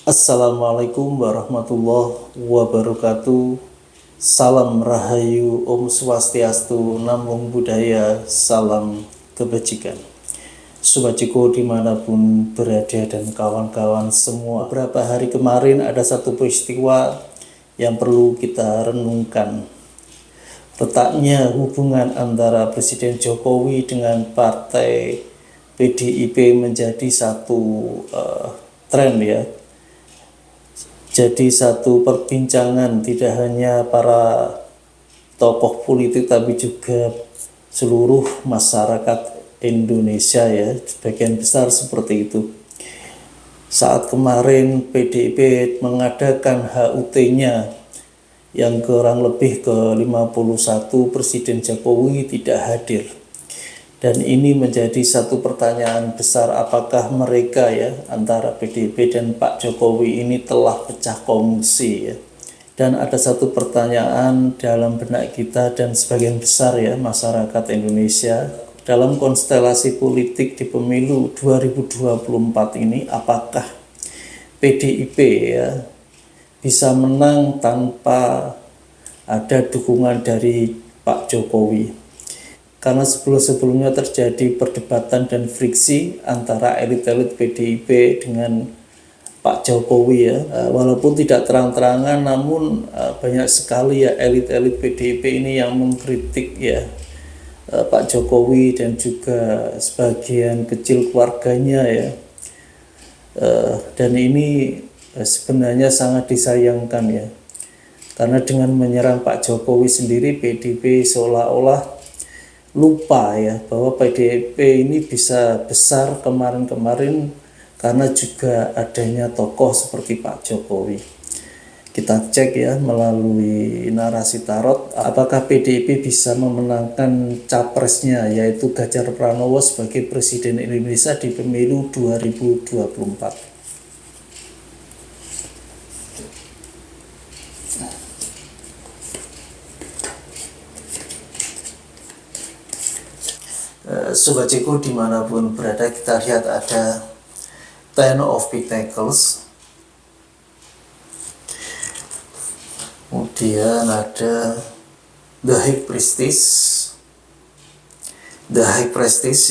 Assalamualaikum warahmatullahi wabarakatuh. Salam Rahayu, Om Swastiastu, Namo Buddhaya, salam kebajikan. Sobat Ciko dimanapun berada dan kawan-kawan semua, beberapa hari kemarin ada satu peristiwa yang perlu kita renungkan. Retaknya hubungan antara Presiden Jokowi dengan Partai PDIP menjadi satu tren ya. Jadi satu perbincangan tidak hanya para tokoh politik tapi juga seluruh masyarakat Indonesia ya, sebagian besar seperti itu. Saat kemarin PDIP mengadakan HUT-nya yang kurang lebih ke 51, Presiden Jokowi tidak hadir. Dan ini menjadi satu pertanyaan besar, apakah mereka ya antara PDIP dan Pak Jokowi ini telah pecah kongsi ya. Dan ada satu pertanyaan dalam benak kita dan sebagian besar ya masyarakat Indonesia dalam konstelasi politik di pemilu 2024 ini, apakah PDIP ya bisa menang tanpa ada dukungan dari Pak Jokowi? Karena sebelumnya terjadi perdebatan dan friksi antara elit-elit PDIP dengan Pak Jokowi ya, walaupun tidak terang-terangan, namun banyak sekali ya elit-elit PDIP ini yang mengkritik ya Pak Jokowi dan juga sebagian kecil keluarganya ya, dan ini sebenarnya sangat disayangkan ya, karena dengan menyerang Pak Jokowi sendiri PDIP seolah-olah lupa ya bahwa PDIP ini bisa besar kemarin-kemarin karena juga adanya tokoh seperti Pak Jokowi. Kita cek ya melalui narasi tarot, apakah PDIP bisa memenangkan capresnya yaitu Ganjar Pranowo sebagai Presiden Indonesia di pemilu 2024. Sobat Ciko dimanapun berada, kita lihat ada Ten of Pentacles, kemudian ada The High Priestess,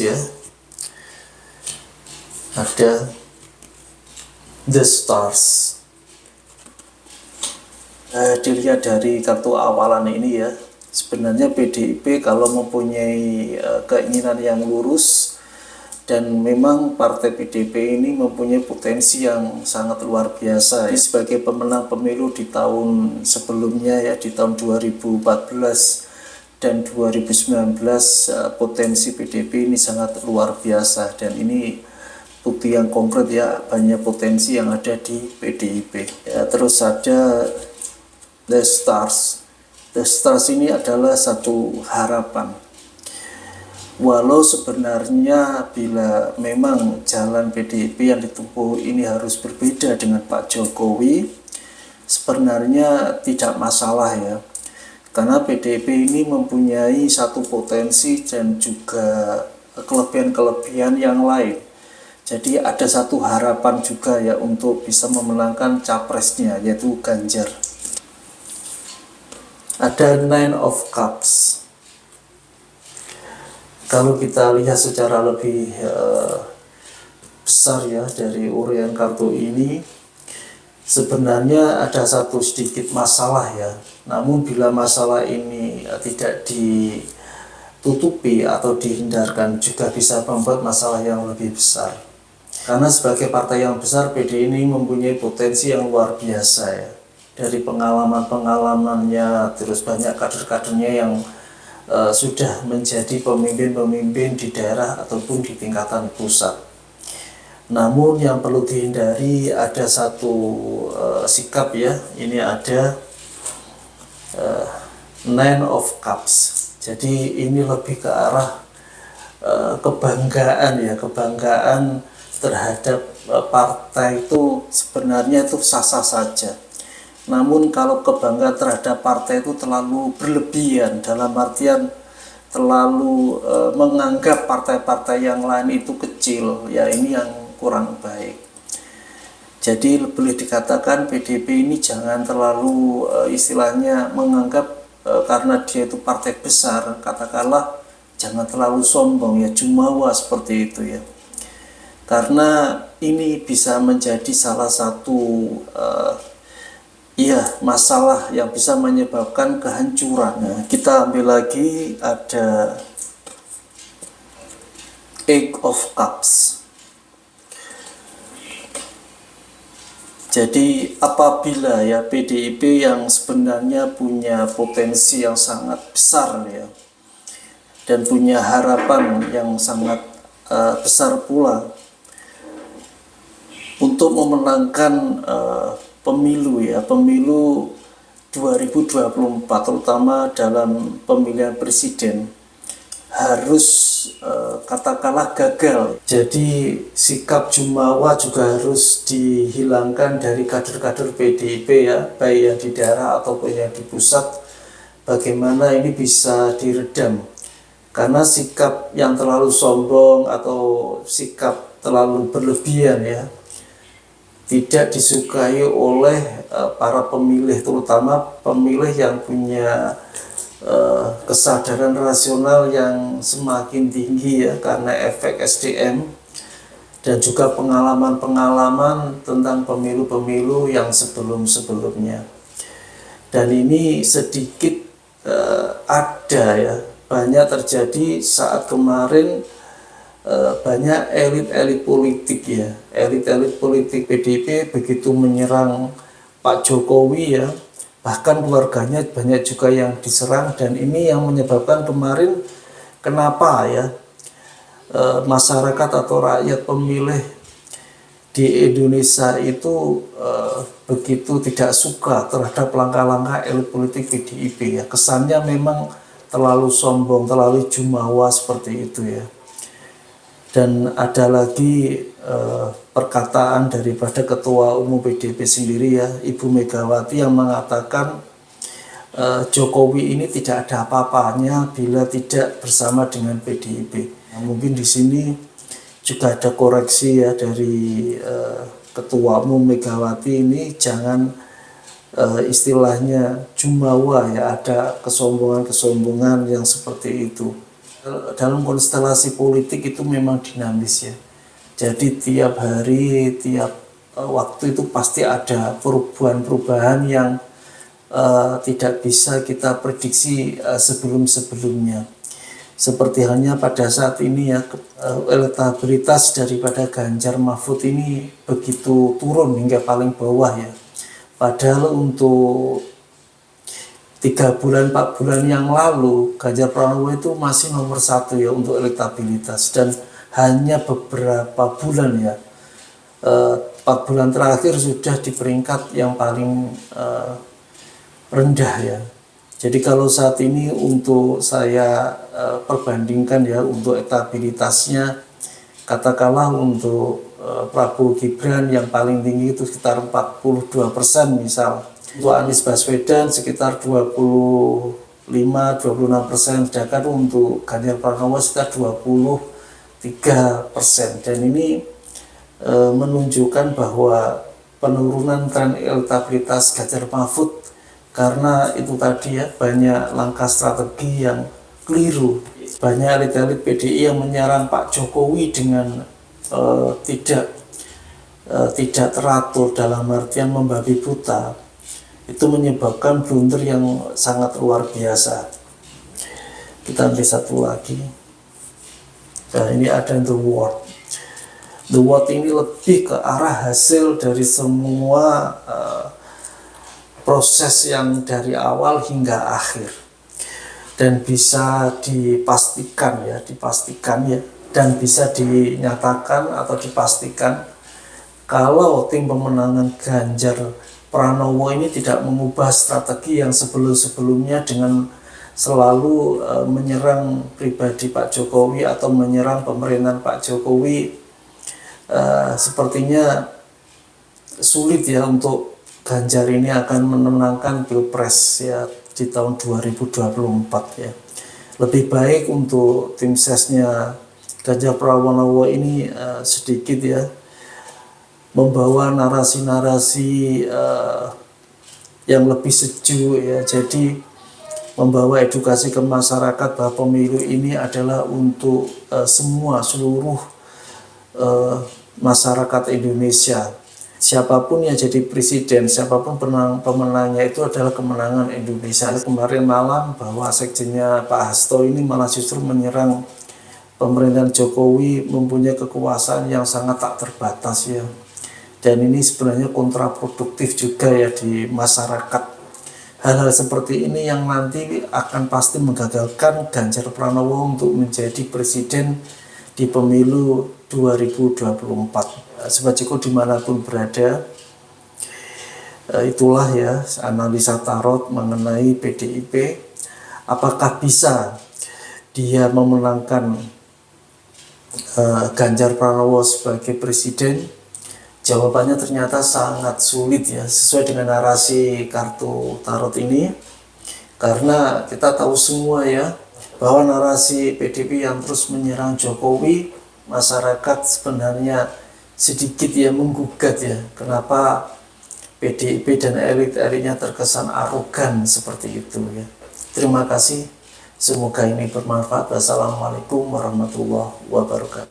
ya, ada The Stars. Dilihat dari kartu awalan ini ya, sebenarnya PDIP kalau mempunyai keinginan yang lurus, dan memang partai PDIP ini mempunyai potensi yang sangat luar biasa. Jadi sebagai pemenang pemilu di tahun sebelumnya ya, di tahun 2014 dan 2019, potensi PDIP ini sangat luar biasa, dan ini bukti yang konkret ya, banyak potensi yang ada di PDIP. Ya, terus ada The Stars. The Stars ini adalah satu harapan. Walau sebenarnya bila memang jalan PDIP yang ditempuh ini harus berbeda dengan Pak Jokowi, sebenarnya tidak masalah ya. Karena PDIP ini mempunyai satu potensi dan juga kelebihan-kelebihan yang lain. Jadi ada satu harapan juga ya untuk bisa memenangkan capresnya, yaitu Ganjar. Ada Nine of Cups. Kalau kita lihat secara lebih besar ya dari uraian kartu ini, sebenarnya ada satu sedikit masalah ya. Namun bila masalah ini tidak ditutupi atau dihindarkan, juga bisa membuat masalah yang lebih besar. Karena sebagai partai yang besar, PD ini mempunyai potensi yang luar biasa ya. Dari pengalaman-pengalamannya, terus banyak kader-kadernya yang sudah menjadi pemimpin-pemimpin di daerah ataupun di tingkatan pusat. Namun yang perlu dihindari ada satu sikap ya, ini ada Nine of Cups. Jadi ini lebih ke arah kebanggaan ya, kebanggaan terhadap partai itu sebenarnya itu sah-sah saja. Namun kalau kebanggaan terhadap partai itu terlalu berlebihan, dalam artian terlalu menganggap partai-partai yang lain itu kecil, ya ini yang kurang baik. Jadi boleh dikatakan PDIP ini jangan terlalu istilahnya menganggap karena dia itu partai besar, katakanlah jangan terlalu sombong ya, jumawa seperti itu ya. Karena ini bisa menjadi salah satu masalah yang bisa menyebabkan kehancuran. Nah, kita ambil lagi ada Eight of Cups. Jadi apabila ya PDIP yang sebenarnya punya potensi yang sangat besar ya, dan punya harapan yang sangat besar pula untuk memenangkan pemilu 2024, terutama dalam pemilihan presiden, harus katakanlah gagal. Jadi sikap jumawa juga harus dihilangkan dari kader-kader PDIP ya, baik yang di daerah ataupun yang di pusat. Bagaimana ini bisa diredam? Karena sikap yang terlalu sombong atau sikap terlalu berlebihan ya, tidak disukai oleh para pemilih, terutama pemilih yang punya kesadaran rasional yang semakin tinggi ya, karena efek SDM dan juga pengalaman-pengalaman tentang pemilu-pemilu yang sebelum-sebelumnya. Dan ini sedikit ada ya, banyak terjadi saat kemarin banyak elit-elit politik ya, elit-elit politik PDIP begitu menyerang Pak Jokowi ya, bahkan keluarganya banyak juga yang diserang. Dan ini yang menyebabkan kemarin kenapa ya masyarakat atau rakyat pemilih di Indonesia itu begitu tidak suka terhadap langkah-langkah elit politik PDIP ya. Kesannya memang terlalu sombong, terlalu jumawa seperti itu ya. Dan ada lagi perkataan daripada Ketua Umum PDIP sendiri ya, Ibu Megawati, yang mengatakan Jokowi ini tidak ada apa-apanya bila tidak bersama dengan PDIP. Nah, mungkin di sini juga ada koreksi ya dari Ketua Umum Megawati ini, jangan istilahnya jumawa ya, ada kesombongan-kesombongan yang seperti itu. Dalam konstelasi politik itu memang dinamis ya. Jadi tiap hari, tiap waktu itu pasti ada perubahan-perubahan yang tidak bisa kita prediksi sebelum-sebelumnya. Seperti halnya pada saat ini ya, elektabilitas daripada Ganjar Mahfud ini begitu turun hingga paling bawah ya. Padahal untuk 3 bulan 4 bulan yang lalu Ganjar Pranowo itu masih nomor 1 ya untuk elektabilitas, dan hanya beberapa bulan ya, 4 bulan terakhir sudah di peringkat yang paling rendah ya. Jadi kalau saat ini untuk saya perbandingkan ya, untuk elektabilitasnya, katakanlah untuk Prabowo Gibran yang paling tinggi itu sekitar 42% misal. Untuk Anies Baswedan sekitar 25-26%, sedangkan untuk Ganjar Pranowo sekitar 23%. Dan ini menunjukkan bahwa penurunan tren elektabilitas Ganjar Mahfud karena itu tadi ya, banyak langkah strategi yang keliru. Banyak elit-elit PDI yang menyerang Pak Jokowi dengan tidak teratur, dalam artian membabi buta. Itu menyebabkan blunder yang sangat luar biasa. Kita ambil satu lagi. Nah, ini ada The Word. The Word ini lebih ke arah hasil dari semua proses yang dari awal hingga akhir, dan bisa dipastikan ya, dan bisa dinyatakan atau dipastikan kalau tim pemenangan Ganjar Pranowo ini tidak mengubah strategi yang sebelum-sebelumnya dengan selalu menyerang pribadi Pak Jokowi atau menyerang pemerintahan Pak Jokowi, sepertinya sulit ya untuk Ganjar ini akan memenangkan Pilpres ya di tahun 2024 ya. Lebih baik untuk tim sesnya Ganjar Pranowo ini sedikit ya membawa narasi-narasi yang lebih sejuk ya. Jadi membawa edukasi ke masyarakat bahwa pemilu ini adalah untuk seluruh masyarakat Indonesia. Siapapun yang jadi presiden, siapapun pemenangnya itu adalah kemenangan Indonesia. Kemarin malam bahwa sekjennya Pak Hasto ini malah justru menyerang pemerintahan Jokowi mempunyai kekuasaan yang sangat tak terbatas ya. Dan ini sebenarnya kontraproduktif juga ya di masyarakat. Hal-hal seperti ini yang nanti akan pasti menggagalkan Ganjar Pranowo untuk menjadi presiden di pemilu 2024. Sobat Ciko dimanapun berada, itulah ya analisa tarot mengenai PDIP. Apakah bisa dia memenangkan Ganjar Pranowo sebagai presiden? Jawabannya ternyata sangat sulit ya, sesuai dengan narasi kartu tarot ini. Karena kita tahu semua ya, bahwa narasi PDIP yang terus menyerang Jokowi, masyarakat sebenarnya sedikit ya menggugat ya, kenapa PDIP dan elit-elitnya terkesan arogan seperti itu ya. Terima kasih, semoga ini bermanfaat. Wassalamualaikum warahmatullahi wabarakatuh.